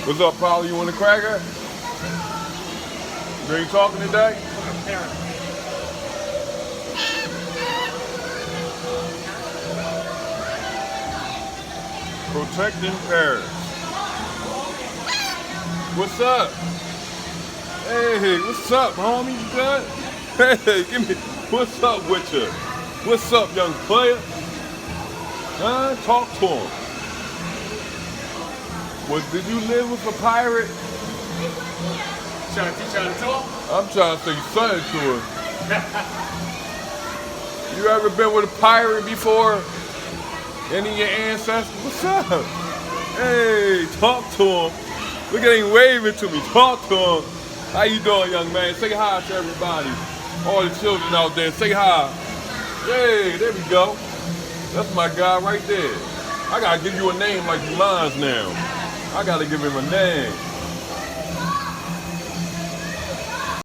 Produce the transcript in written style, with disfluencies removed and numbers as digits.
What's up, Paul? You want a cracker? You ain't talking today? Parrot. Protecting parrots. What's up? Hey, what's up, homie? You good? Hey, give me. What's up with you? What's up, young player? Huh? Talk to him. Did you live with a pirate? Trying to teach you how to talk? I'm trying to say something to her. You ever been with a pirate before? Any of your ancestors? What's up? Hey, talk to him. Look at him waving to me. Talk to him. How you doing, young man? Say hi to everybody. All the children out there, say hi. Hey, there we go. That's my guy right there. I gotta give you a name like you mine's now. I gotta give him a name.